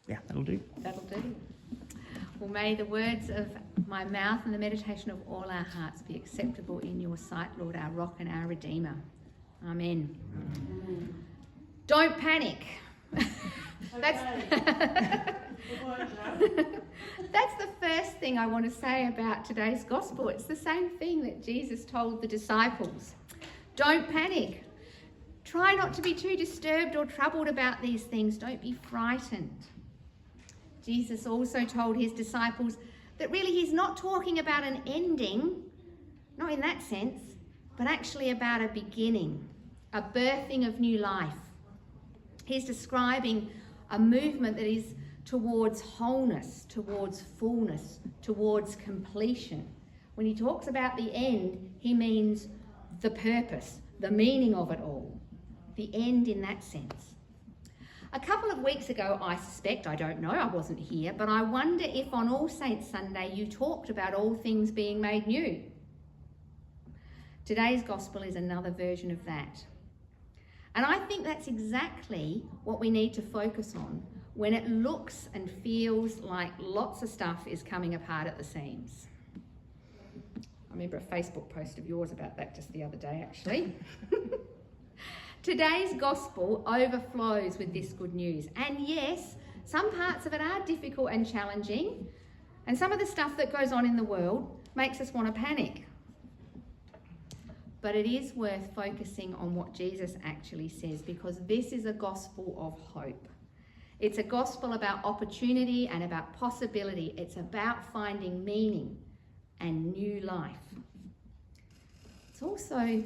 Yeah, that'll do. That'll do. Well, may the words of my mouth and the meditation of all our hearts be acceptable in your sight, Lord, our rock and our redeemer. Amen. Don't panic. That's the first thing I want to say about today's gospel. It's the same thing that Jesus told the disciples. Don't panic. Try not to be too disturbed or troubled about these things. Don't be frightened. Jesus also told his disciples that really he's not talking about an ending, not in that sense, but actually about a beginning, a birthing of new life. He's describing a movement that is towards wholeness, towards fullness, towards completion. When he talks about the end, he means the purpose, the meaning of it all, the end in that sense. A couple of weeks ago, I suspect, I don't know, I wasn't here, but I wonder if on All Saints Sunday you talked about all things being made new. Today's gospel is another version of that. And I think that's exactly what we need to focus on when it looks and feels like lots of stuff is coming apart at the seams. I remember a Facebook post of yours about that just the other day, actually. Today's gospel overflows with this good news. And yes, some parts of it are difficult and challenging, and some of the stuff that goes on in the world makes us want to panic. But it is worth focusing on what Jesus actually says, because this is a gospel of hope. It's a gospel about opportunity and about possibility. It's about finding meaning and new life. It's also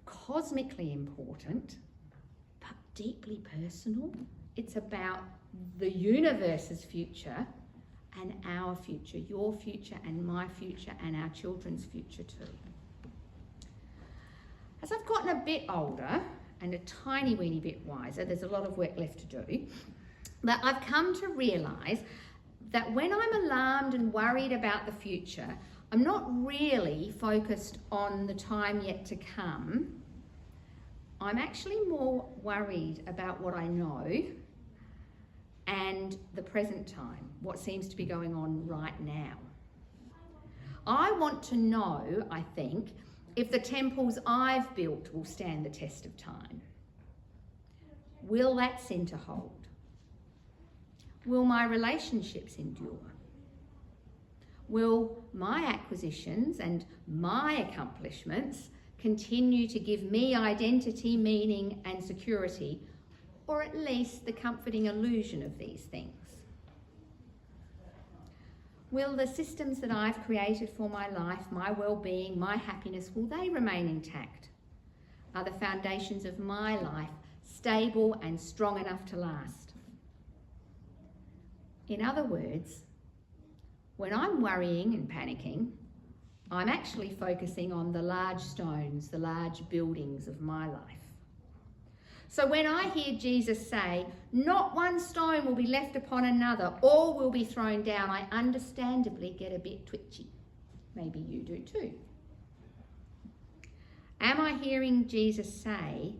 cosmically important, but deeply personal. It's about the universe's future and our future, your future and my future and our children's future too. As I've gotten a bit older and a tiny weeny bit wiser, there's a lot of work left to do, but I've come to realise that when I'm alarmed and worried about the future, I'm not really focused on the time yet to come. I'm actually more worried about what I know and the present time, what seems to be going on right now. I want to know, I think, if the temples I've built will stand the test of time. Will that centre hold? Will my relationships endure? Will my acquisitions and my accomplishments continue to give me identity, meaning and security, or at least the comforting illusion of these things? Will the systems that I've created for my life, my well-being, my happiness, will they remain intact? Are the foundations of my life stable and strong enough to last? In other words, when I'm worrying and panicking, I'm actually focusing on the large stones, the large buildings of my life. So when I hear Jesus say, not one stone will be left upon another, all will be thrown down, I understandably get a bit twitchy. Maybe you do too. Am I hearing Jesus say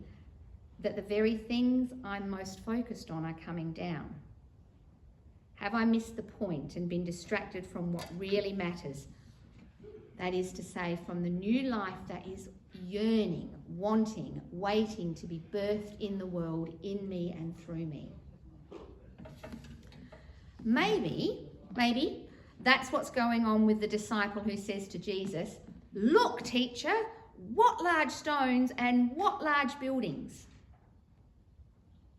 that the very things I'm most focused on are coming down? Have I missed the point and been distracted from what really matters? That is to say, from the new life that is yearning, wanting, waiting to be birthed in the world, in me and through me. Maybe that's what's going on with the disciple who says to Jesus, "Look, teacher, what large stones and what large buildings."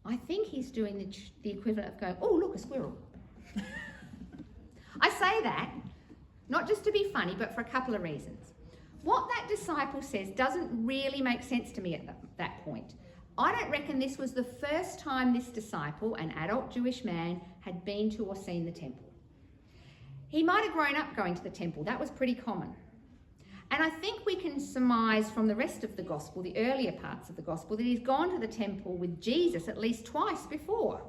I think he's doing the equivalent of going, "Oh, look, a squirrel." I say that not just to be funny, but for a couple of reasons. What that disciple says doesn't really make sense to me at that point. I don't reckon this was the first time this disciple, an adult Jewish man, had been to or seen the temple. He might have grown up going to the temple. That was pretty common. And I think we can surmise from the rest of the gospel, the earlier parts of the gospel, that he's gone to the temple with Jesus at least twice before.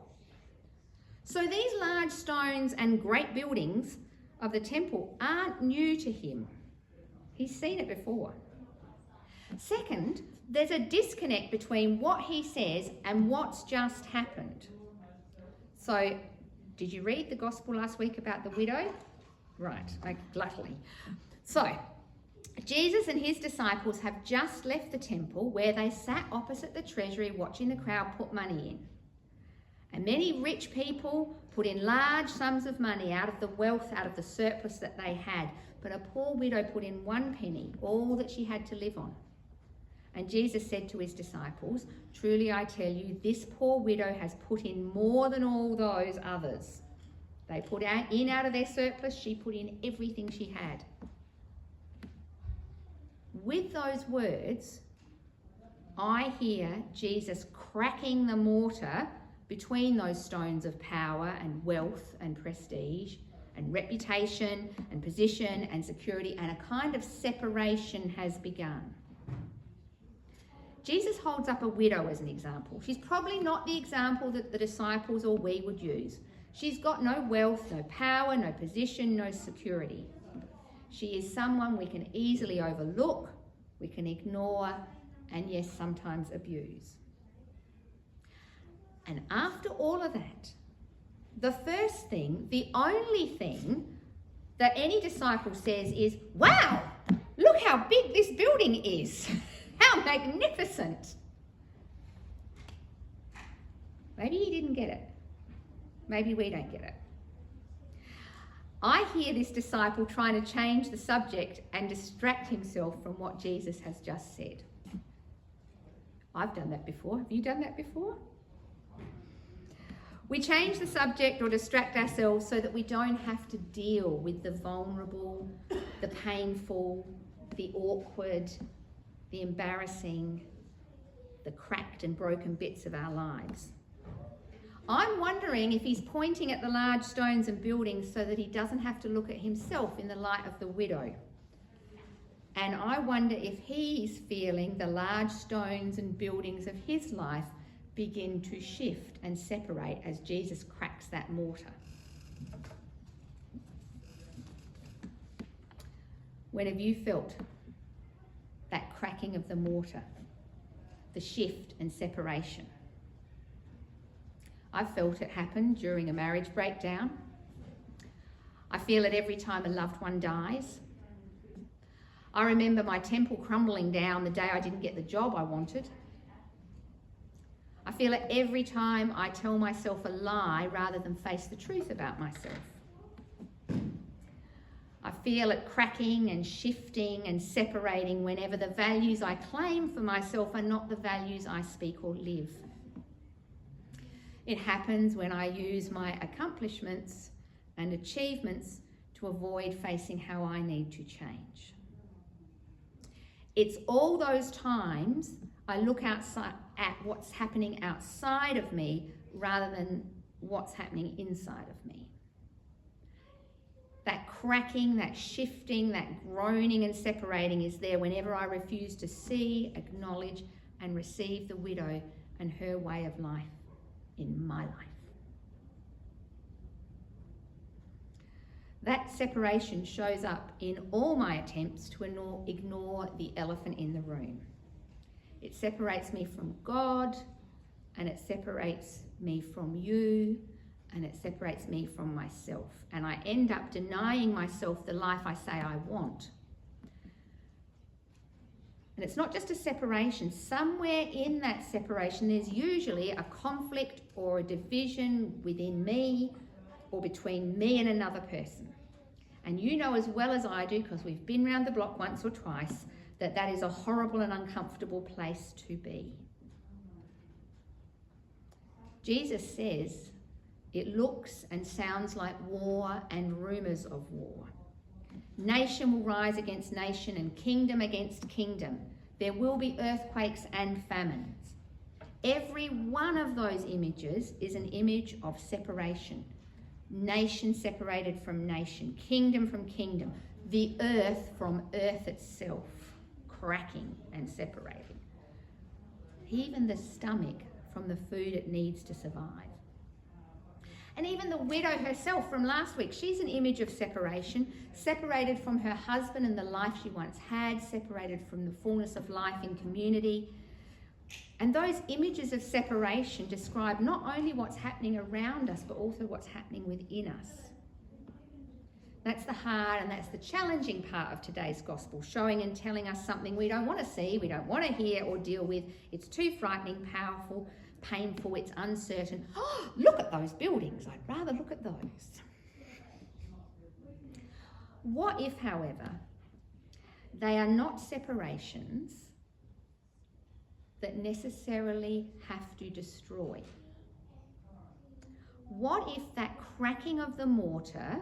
So these large stones and great buildings of the temple aren't new to him. He's seen it before. Second, there's a disconnect between what he says and what's just happened. So Did you read the gospel last week about the widow? Right, luckily. So, Jesus and his disciples have just left the temple where they sat opposite the treasury watching the crowd put money in. And many rich people put in large sums of money out of the wealth, out of the surplus that they had. But a poor widow put in 1 penny, all that she had to live on. And Jesus said to his disciples, "Truly I tell you, this poor widow has put in more than all those others." They put in out of their surplus, she put in everything she had. With those words, I hear Jesus cracking the mortar between those stones of power and wealth and prestige and reputation and position and security, and a kind of separation has begun. Jesus holds up a widow as an example. She's probably not the example that the disciples or we would use. She's got no wealth, no power, no position, no security. She is someone we can easily overlook, we can ignore, and yes, sometimes abuse. And after all of that, the first thing, the only thing that any disciple says is, "Wow, look how big this building is. How magnificent." Maybe he didn't get it. Maybe we don't get it. I hear this disciple trying to change the subject and distract himself from what Jesus has just said. I've done that before. Have you done that before? We change the subject or distract ourselves so that we don't have to deal with the vulnerable, the painful, the awkward, the embarrassing, the cracked and broken bits of our lives. I'm wondering if he's pointing at the large stones and buildings so that he doesn't have to look at himself in the light of the widow. And I wonder if he's feeling the large stones and buildings of his life begin to shift and separate as Jesus cracks that mortar. When have you felt that cracking of the mortar, the shift and separation? I've felt it happen during a marriage breakdown. I feel it every time a loved one dies. I remember my temple crumbling down the day I didn't get the job I wanted. I feel it every time I tell myself a lie rather than face the truth about myself. I feel it cracking and shifting and separating whenever the values I claim for myself are not the values I speak or live. It happens when I use my accomplishments and achievements to avoid facing how I need to change. It's all those times I look outside at what's happening outside of me rather than what's happening inside of me. That cracking, that shifting, that groaning and separating is there whenever I refuse to see, acknowledge, and receive the widow and her way of life in my life. That separation shows up in all my attempts to ignore the elephant in the room. It separates me from God, and it separates me from you, and it separates me from myself. And I end up denying myself the life I say I want. And it's not just a separation. Somewhere in that separation, there's usually a conflict or a division within me or between me and another person. And you know as well as I do, because we've been round the block once or twice, that that is a horrible and uncomfortable place to be. Jesus says it looks and sounds like war and rumours of war. Nation will rise against nation and kingdom against kingdom. There will be earthquakes and famines. Every one of those images is an image of separation. Nation separated from nation, kingdom from kingdom, the earth from earth itself, cracking and separating. Even the stomach from the food it needs to survive. And even the widow herself from last week, she's an image of separation, separated from her husband and the life she once had, separated from the fullness of life in community, And those images of separation describe not only what's happening around us, but also what's happening within us. That's the hard and that's the challenging part of today's gospel, showing and telling us something we don't want to see, we don't want to hear or deal with. It's too frightening, powerful, painful, it's uncertain. Oh, look at those buildings. I'd rather look at those. What if, however, they are not separations that necessarily have to destroy? What if that cracking of the mortar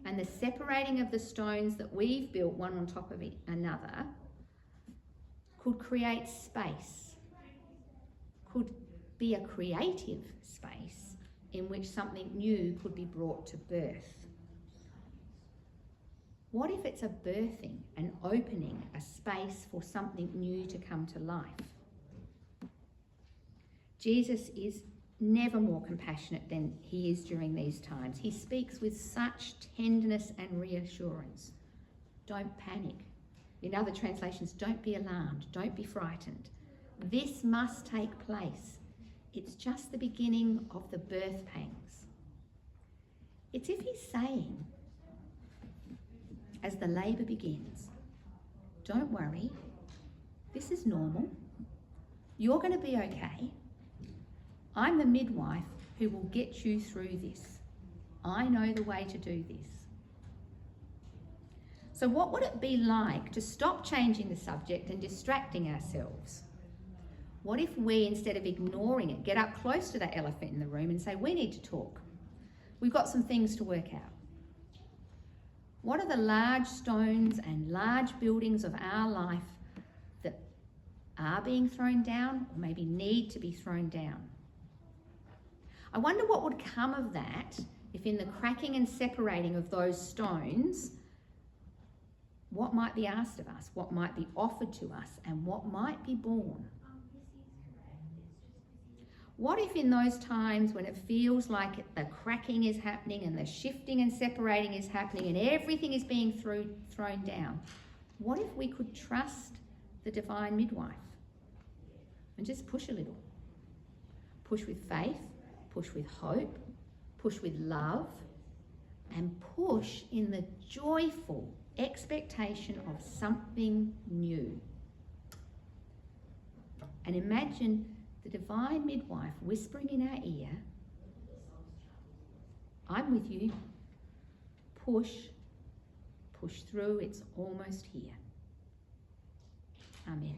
and the separating of the stones that we've built one on top of another could create space, could be a creative space in which something new could be brought to birth? What if it's a birthing, an opening, a space for something new to come to life? Jesus is never more compassionate than he is during these times. He speaks with such tenderness and reassurance. Don't panic. In other translations, don't be alarmed, don't be frightened. This must take place. It's just the beginning of the birth pangs. It's if he's saying, as the labour begins, don't worry, this is normal. You're going to be okay. I'm the midwife who will get you through this. I know the way to do this. So what would it be like to stop changing the subject and distracting ourselves? What if we, instead of ignoring it, get up close to that elephant in the room and say, we need to talk. We've got some things to work out. What are the large stones and large buildings of our life that are being thrown down or maybe need to be thrown down? I wonder what would come of that if in the cracking and separating of those stones, what might be asked of us, what might be offered to us, and what might be born? What if in those times when it feels like the cracking is happening and the shifting and separating is happening and everything is being thrown down, what if we could trust the divine midwife and just push a little? Push with faith, push with hope, push with love, and push in the joyful expectation of something new. And imagine the divine midwife whispering in our ear, I'm with you. Push through, it's almost here. Amen.